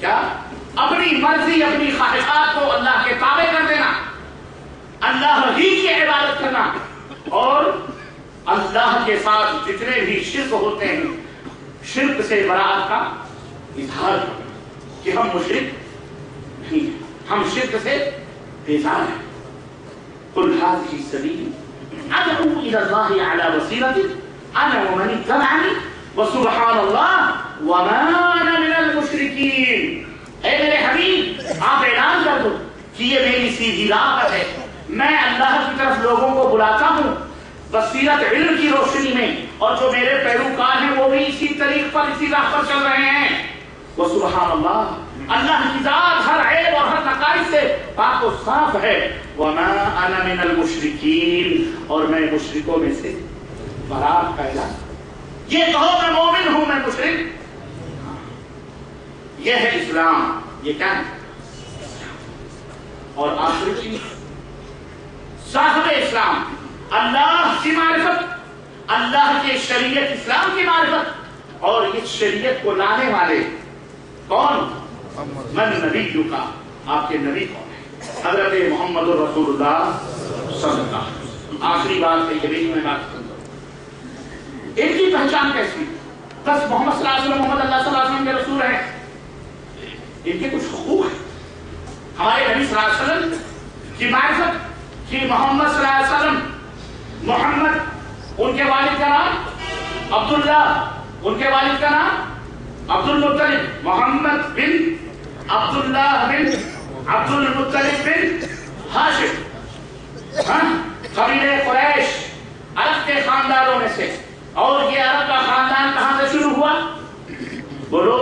کیا؟ اپنی مرضی اپنی خواہشات کو اللہ کے تابع کر دینا، اللہ ہی کی عبادت کرنا، اور اللہ کے ساتھ جتنے بھی شرک ہوتے ہیں شرک سے برات کا اظہار کرنا کہ ہم مشرک نہیں ہیں، ہم شرک سے بیزار ہیں۔ قل هذه سبیلی ادعو الى الله على بصیرۃ انا ومن اتبعنی وسبحان اللہ وما انا من المشرکین۔ اے میرے حبیب آپ اعلان کر دو کہ یہ میری سیدھی راہ ہے، میں اللہ کی طرف لوگوں کو بلاتا ہوں بصیرت علم کی روشنی میں، اور جو میرے پیروکار ہیں وہ بھی اسی طریق پر اسی راہ پر چل رہے ہیں۔ وسبحان اللہ، اللہ کی ذات ہر عیب اور ہر نقائص سے پاک و صاف ہے۔ وما انا من المشرکین، اور میں مشرکوں میں سے برات کا اعلان۔ یہ کہو میں مومن ہوں، میں مشرک۔ یہ ہے اسلام، یہ کیا ہے؟ اور آخری چیز صاحب اسلام، اللہ کی معرفت، اللہ کے شریعت اسلام کی معرفت، اور اس شریعت کو لانے والے کون؟ من نبی کا، آپ کے نبی کون ہے؟ حضرت محمد رسول اللہ صلی اللہ علیہ وسلم۔ آخری بات ہے، یہ میں بات کروں ان کی پہچان کیسی؟ بس محمد صلی اللہ علیہ وسلم، محمد اللہ صلی اللہ علیہ وسلم کے رسول ہیں، ان کے کچھ حقوق ہیں۔ ہمارے نبی صلی اللہ علیہ وسلم کی معرفت کہ محمد صلی اللہ علیہ وسلم، محمد ان کے والد کا نام عبداللہ، ان کے والد کا نام عبد المطلب، محمد بن عبداللہ بن عبد المطلب بن ہاشم، قبیلہ قریش، عرب کے خاندانوں میں سے۔ اور یہ عرب کا خاندان کہاں سے شروع ہوا؟ بولو،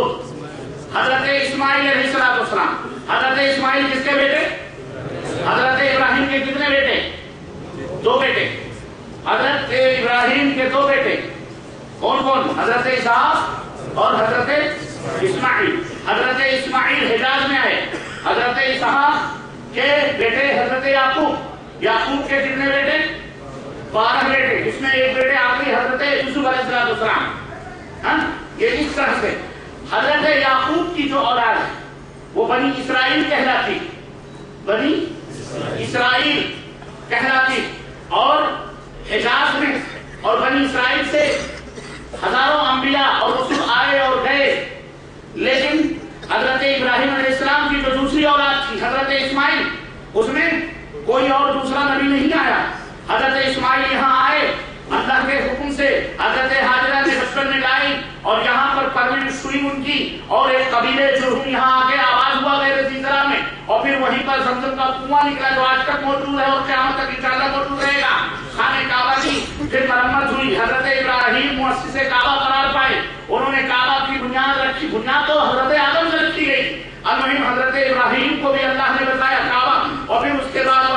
حضرت اسماعیل علیہ السلام۔ حضرت اسماعیل کس کے بیٹے؟ حضرت ابراہیم کے کتنے بیٹے؟ دو بیٹے۔ حضرت ابراہیم کے دو بیٹے کون کون؟ حضرت اسحاق اور حضرت اسماعیل۔ حضرت اسماعیل حجاز میں آئے۔ حضرت اسحاق کے بیٹے حضرت یعقوب، یعقوب کے کتنے بیٹے؟ 12 بیٹے، جس میں ایک بیٹے آخری حضرت یوسف علیہ السلام۔ یہ اس طرح سے حضرت یعقوب کی جو اولاد ہے وہ بنی اسرائیل کہلاتی، بنی اسرائیل کہلاتی، اور حجاز میں اور بنی اسرائیل سے ہزاروں انبیاء اور رسول آئے اور گئے، لیکن حضرت ابراہیم علیہ السلام کی جو دوسری اولاد تھی حضرت اسماعیل، اس میں کوئی اور دوسرا نبی نہیں آیا۔ حضرت اسماعیل یہاں آئے اللہ کے حکم سے، حضرت ہاجرہ نے بچپن میں لائی اور یہاں پر پرورش ہوئی ان کی، اور ایک قبیلے جرہم یہاں آ کے آباد ہوا غیر زیزرا میں، اور پھر وہیں پر زمزم کا کنواں نکلا جو آج تک موجود ہے اور قیامت تک انشاءاللہ موجود رہے گا۔ خانہ کعبہ کی پھر مرمت ہوئی، حضرت ابراہیم مؤسس کعبہ قرار پائے، انہوں نے کعبہ کی بنیاد رکھی، بنیاد تو حضرت آدم سے رکھی گئی، المہم حضرت ابراہیم کو بھی اللہ نے بتایا کعبہ، اور پھر اس کے بعد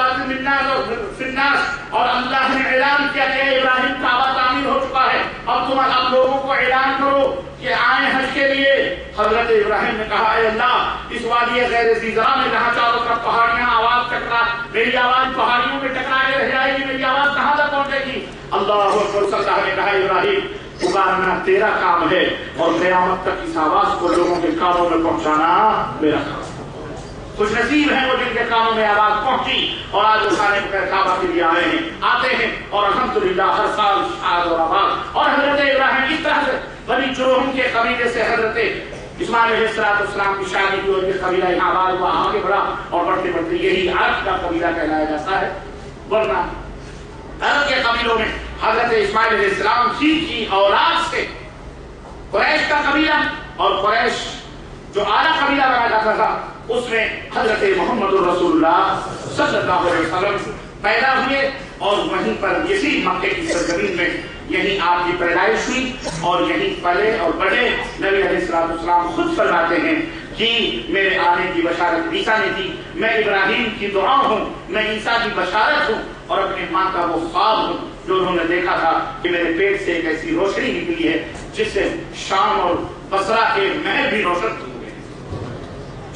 اور اللہ نے اعلان کیا کہ ابراہیم کعبہ تعمیر ہو چکا ہے، اب تم اب لوگوں کو اعلان کرو کہ آئیں حج کے لیے۔ حضرت ابراہیم نے کہا اے اللہ، اس وادی غیر ذی زرع میں جہاں چاروں طرف پہاڑیاں، آواز ٹکرا، میری آواز پہاڑیوں میں ٹکرا کے رہ جائے گی، میری آواز کہاں تک پہنچے گی؟ اللہ اکبر، صلی اللہ نے کہا ابراہیم پکارنا تیرا کام ہے، اور قیامت تک اس آواز کو لوگوں کے کانوں میں پہنچانا میرا کام۔ خوش نصیب ہیں وہ جن کے کانوں میں آواز پہنچی اور آج وہ خانے کعبہ کے لیے آئے ہیں، آتے ہیں، اور الحمدللہ ہر سال شاد اور آباد۔ اور حضرت ابراہیم اس طرح سے بنی جرہم کے قبیلے سے حضرت اسماعیل علیہ السلام کی شادی کی، اور یہ قبیلہ یہاں آباد ہوا، آگے بڑھا، اور بڑھتے بڑھتے یہی عرب کا قبیلہ کہلایا جاتا ہے۔ ورنہ عرب کے قبیلوں میں حضرت اسماعیل علیہ السلام کی اولاد سے قریش کا قبیلہ، اور قریش جو اعلیٰ قبیلہ بنا جاتا تھا اس میں حضرت محمد رسول اللہ صلی اللہ علیہ وسلم پیدا ہوئے، اور وہیں پر اسی مکے کی سرزمین میں یہیں آپ کی پیدائش ہوئی، اور یہیں پلے اور بڑے۔ نبی علیہ السلام خود فرماتے ہیں کہ میرے آنے کی بشارت عیسیٰ نے دی، میں ابراہیم کی دعا ہوں، میں عیسیٰ کی بشارت ہوں، اور اپنی ماں کا وہ خواب ہوں جو انہوں نے دیکھا تھا کہ میرے پیٹ سے ایک ایسی روشنی نکلی ہے جس سے شام اور بصرہ کے محل بھی روشن ہوئے۔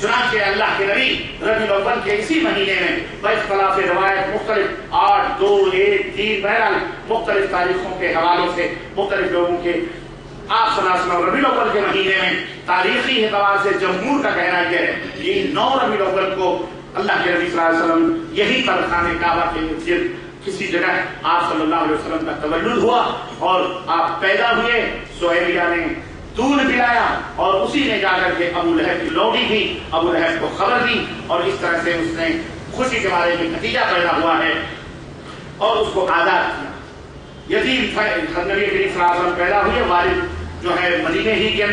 چنانچہ اللہ کے نبی ربیع الاول کے اسی مہینے میں باختلاف روایت مختلف 8، 2، 1، 3 بہرحال مختلف تاریخوں کے حوالوں سے مختلف لوگوں کے आप सल्लल्लाहु अलैहि वसल्लम रबीउल अव्वल के महीने में तारीखी एतबार से जमहूर का कहना यह है कि 9 रबीउल अव्वल को अल्लाह के नबी सल्लल्लाहु अलैहि वसल्लम यही पर खाने काबा के नीचे किसी जगह आप सल्लल्लाहु अलैहि वसल्लम का तवल्लुद हुआ और आप पैदा हुए। सुहैबिया ने दूध पिलाया और उसी ने जाकर के अबू लहब की लौटी थी, अबू लहब को खबर दी और इस तरह से उसने खुशी के बारे में नतीजा पैदा हुआ है और उसको आजाद किया। यजीद नबी करीम सल्लल्लाहु अलैहि वसल्लम पैदा हुए, वालिद जो है मदीने ही के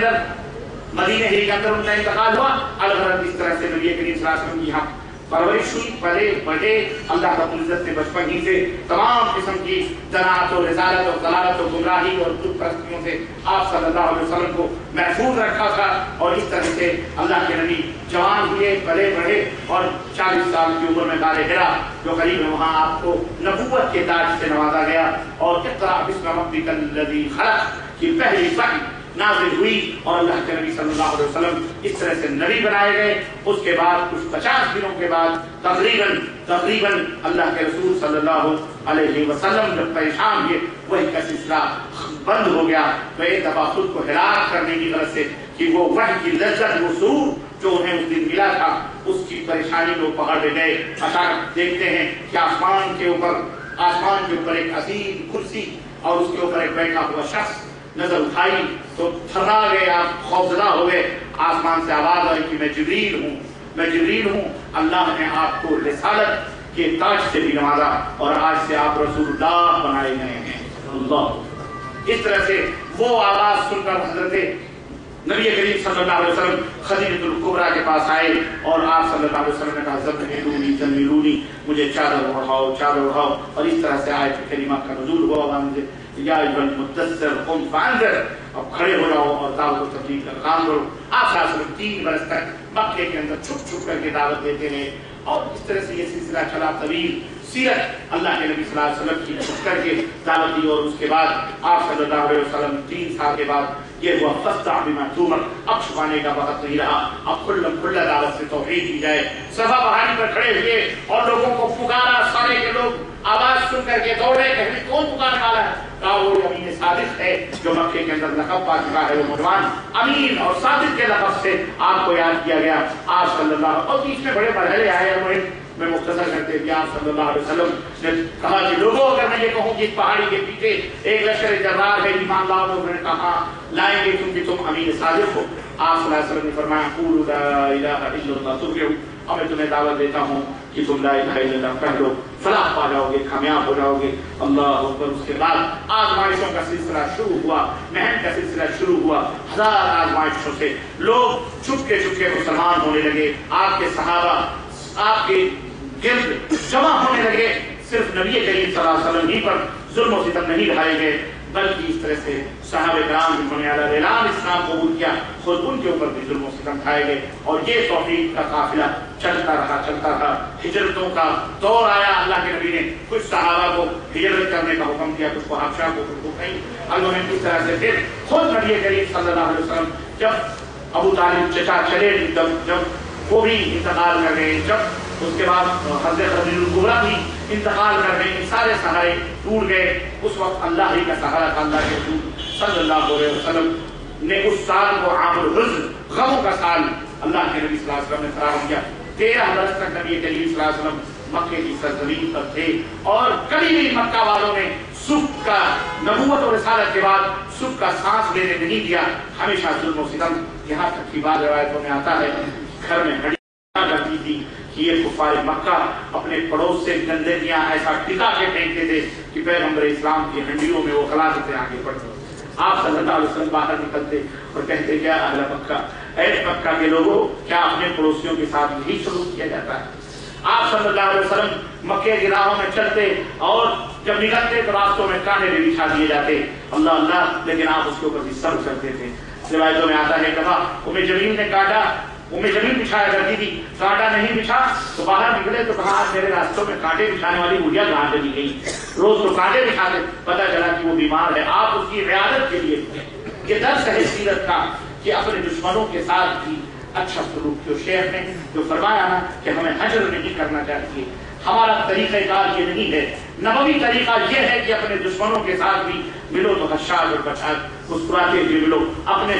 अंदर उनका इंतकाल हुआ। अलगरज इस तरह से नबी करीम सल्लल्लाहु अलैहि वसल्लम की यहाँ परवरिश हुई, पले बढ़े। अल्लाह रब्बुल इज्जत ने बचपन ही से तमाम किस्म की जनात और रिसालत और दलालत और गुमराही और बुत परस्तियों से आप सल्लल्लाहु अलैहि वसल्लम को महफूज रखा था और इस तरह से अल्लाह के नबी जवान हुए, पले बढ़े और 40 साल की उम्र में गारे हिरा जो करीब है वहाँ आपको नबूवत के ताज से नवाजा गया और इक़रा बिस्मि रब्बिकल लज़ी खलक़ की पहली वही नाज़िल हुई और अल्लाह के नबी सल्लल्लाहु अलैहि वसल्लम इस तरह से नबी बनाए गए। उसके बाद कुछ 50 दिनों के बाद तकरीबन अल्लाह के रसूल सल्लल्लाहु अलैहि वसल्लम जब परेशान हुए, वही का सिलसिला बंद हो गया। तो एक दफा खुद को हिलाक करने की गरज से कि वो वही की लज्जत वो सूर जो उन्हें उस दिन मिला था उसकी परेशानी को पकड़ ले गए। अचानक देखते हैं कि आसमान के ऊपर एक अजीम कुर्सी और उसके ऊपर एक बैठा हुआ शख्स नजर उठाई तो थर्रा गए, आप खौफजदा हो गए। आसमान से आवाज आई कि मैं जिब्रील हूँ। अल्लाह ने आपको रिसालत के ताज से भी नवाजा और आज से आप रसूलुल्लाह बनाए गए हैं। अल्लाह इस तरह से वो आवाज सुनकर हजरत नबी करीम सल्लल्लाहु अलैहि वसल्लम खदीजतुल कुबरा के पास आए और आप सल्लल्लाहु अलैहि वसल्लम ने कहा ज़म्मिलूनी, मुझे चादर ओढ़ाओ। और इस तरह से आयत करीमा का नुज़ूल हुआ, या अय्युहल मुद्दस्सिर क़ुम फ़अन्ज़िर, अब खड़े हो जाओ और दावत व तबलीग का काम करो। आप सल्लल्लाहु अलैहि वसल्लम 3 बरस तक मक्के के अंदर छुप करके दावत देते रहे और इस तरह से ये सिलसिला चला तवील। सीरत अल्लाह के नबी सल्लल्लाहु अलैहि वसल्लम की छुप करके दावत दी और उसके बाद आप सल्लल्लाहु अलैहि वसल्लम 3 साल के बाद ये हुआ फस्तअ बिमा तुमर, अब छुपाने का वक्त नहीं रहा, अब खुल्ला दावत से तौहीद की जाए। सफा पहाड़ी पर खड़े हुए और लोगों को पुकारा, सारे के लोग आवाज सुन करके दौड़े, कहने कौन पुकारने वाला है? कहा वो अमीन सादिक है जो मक्के के अंदर लक़ब पा चुका है। वो नौजवान अमीन और सादिक के लक़ब से आपको याद किया गया। आप सल्लल्लाहु और बीच में बड़े मरहले आए, मैं मुख्तसर करते हुए आप सल्लल्लाहु अलैहि वसल्लम ने कहा कि लोगों अगर मैं ये कहूँ कि पहाड़ी के पीछे एक लश्कर जर्रार है, ईमान लाओ, तो उन्होंने कहा लाएंगे क्योंकि तुम अमीन सादिक हो। आप सल्लल्लाहु अलैहि वसल्लम ने फरमाया क़ूलू ला इलाहा इल्लल्लाह तुफ़्लिहू, अब मैं तुम्हें दावत देता हूँ कि तुम ला इलाहा इल्लल्लाह कह लो, फलाह पा जाओगे, कामयाब हो जाओगे। अल्लाह अकबर। उसके बाद आजमाइशों का सिलसिला शुरू हुआ, महन का सिलसिला शुरू हुआ। 1000 आजमाइशों से लोग चुपके मुसलमान होने लगे। आपके सहाबा आपके गिर्द जमा होने लगे। सिर्फ नबी करीम सल्लल्लाहु अलैहि वसल्लम ही पर जुल्म और सितम नहीं ढाए गए, बल्कि इस तरह से सहाबे किराम जिन्होंने अल-ऐलान इस्लाम कबूल किया खुद उनके ऊपर भी जुल्म और सितम ढाए गए और ये तौहीद का काफिला चलता रहा। हिजरतों का दौर आया। अल्लाह के नबी ने कुछ सहाबा को हिजरत करने का हुक्म दिया, कुछ को हबशा को, कुछ को कहीं। अल्लाह ने इस तरह से फिर खुद नबी करीम सल्लल्लाहु अलैहि वसल्लम जब अबू तालिब चचा चले, जब वो भी इंतकाल कर गए, जब उसके बाद हज़रत खदीजतुल कुबरा भी इंतकाल कर गए, सारे सहारे टूट गए। उस वक्त अल्लाह ही का सहारा था। अल्लाह के रसूल सल्लल्लाहु अलैहि वसल्लम ने उस साल को आमुल हुज़्न, गमों का साल अल्लाह के नबी सल्लल्लाहु अलैहि वसल्लम ने फराहम किया। 13 बरस तक नबी करीम सल्लल्लाहु अलैहि वसल्लम मक्के की सरजमीन पर थे और कभी भी मक्का वालों ने सुख का, नबूवत और रिसालत के बाद सुख का सांस लेने नहीं दिया। हमेशा जुल्म और सितम। यहाँ तक की बात रिवायतों में आता है घर में हड्डियां करती थी कि ये कुफार मक्का अपने पड़ोस से गंदगियां ऐसा टिका के फेंकते थे कि पैगंबर इस्लाम की हंडियों में वो खलास से आगे बढ़ते। आप सल्लल्लाहु अलैहि वसल्लम बाहर निकलते और कहते क्या अहले मक्का, ऐ मक्का के लोगों, क्या अपने पड़ोसियों के साथ यही सलूक किया जाता है? आप सल्लल्लाहु अलैहि वसल्लम मक्के की राहों में चलते और जब निकलते तो रास्तों में कांटे भी बिछा दिए जाते, अल्लाह अल्लाह, लेकिन आप उसके ऊपर भी सब्र करते थे। रिवायतों में आता है कहा उम्मे जमील ने काटा, उम्मे जमील बिछाया करती थी, कांटा नहीं बिछा तो बाहर निकले तो कहा मेरे रास्तों में कांटे बिछाने वाली बुढ़िया कहाँ चली गई? रोज तो कांटे बिछाते, पता चला कि वो बीमार है। आप उसकी इयादत के लिए, ये दर्स है सीरत का कि अपने दुश्मनों के साथ भी अच्छा सलूक। जो शेख ने जो फरमाया ना कि हमें हजर नहीं करना चाहिए, ہمارا طریقہ کار یہ نہیں ہے. نبوی طریقہ یہ ہے کہ اپنے دشمنوں کے ساتھ بھی ملو تو خشاش اور بچاش مسکراتے ہوئے ملو. اپنے